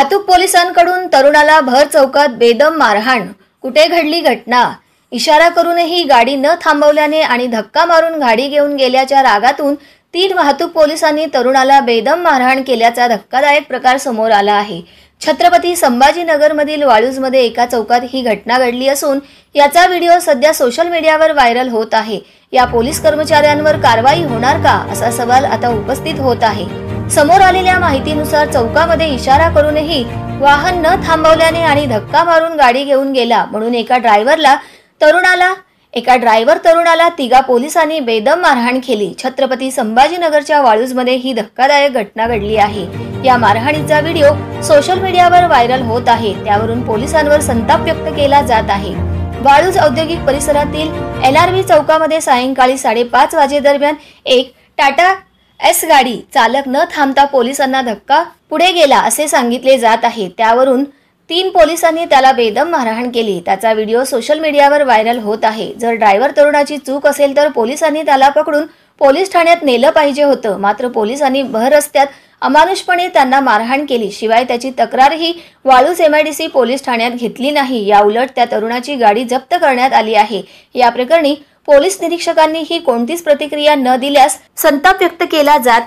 वाहतूक पोलिसांकडून तरुणाला भर चौकात बेदम मारहाण। कुठे घडली घटना? इशारा करूनही गाडी न थांबवल्याने आणि धक्का मारून गाडी घेऊन गेल्याच्या रागातून 3 वाहतूक पोलिसांनी तरुणाला बेदम मारहाण केल्याचा धक्कादायक प्रकार समोर आला आहे। छत्रपती संभाजीनगरमधील वाळूजमध्ये एका चौकात ही घटना घडली असून याचा व्हिडिओ सध्या सोशल मीडियावर व्हायरल होत आहे। या पोलीस कर्मचाऱ्यांवर कारवाई होणार का असा सवाल आता उपस्थित होत आहे। समोर आलेल्या माहितीनुसार चौकामध्ये इशारा करूनही वाहन न थांबवल्याने आणि धक्का मारून गाडी घेऊन गेला म्हणून एका ड्रायव्हर तरुणाला 3 पोलिसांनी बेदम मारहाण केली। छत्रपती संभाजीनगरच्या वाळूजमध्ये ही धक्कादायक घटना घडली आहे। या मारहाणीचा व्हिडिओ सोशल मीडियावर व्हायरल होत आहे। त्यावरून पोलिसांवर संताप व्यक्त केला जात आहे। वाळूज औद्योगिक परिसरातील NRV चौकामध्ये सायंकाळी 5:30 वाजेदरम्यान एक टाटा एस गाडी चालक न थांबता पोलिसांना धक्का पुढे गेला असे सांगितले जात आहे। त्यावरून 3 पोलिसांनी त्याला बेदम मारहाण केली। त्याचा व्हिडिओ सोशल मीडियावर व्हायरल होत आहे। जर ड्रायव्हर तरुणाची चूक असेल तर पोलिसांनी त्याला पकडून पोलीस ठाण्यात नेलं पाहिजे होतं, मात्र पोलिसांनी भर रस्त्यात अमानुषपणे त्यांना मारहाण केली। शिवाय त्याची तक्रारही वाळूज MIDC पोलीस ठाण्यात घेतली नाही। या उलट त्या तरुणाची गाडी जप्त करण्यात आली आहे। या प्रकरणी पोलीस निरीक्षकांनीही कोणतीच प्रतिक्रिया न दिल्यास संताप व्यक्त केला जात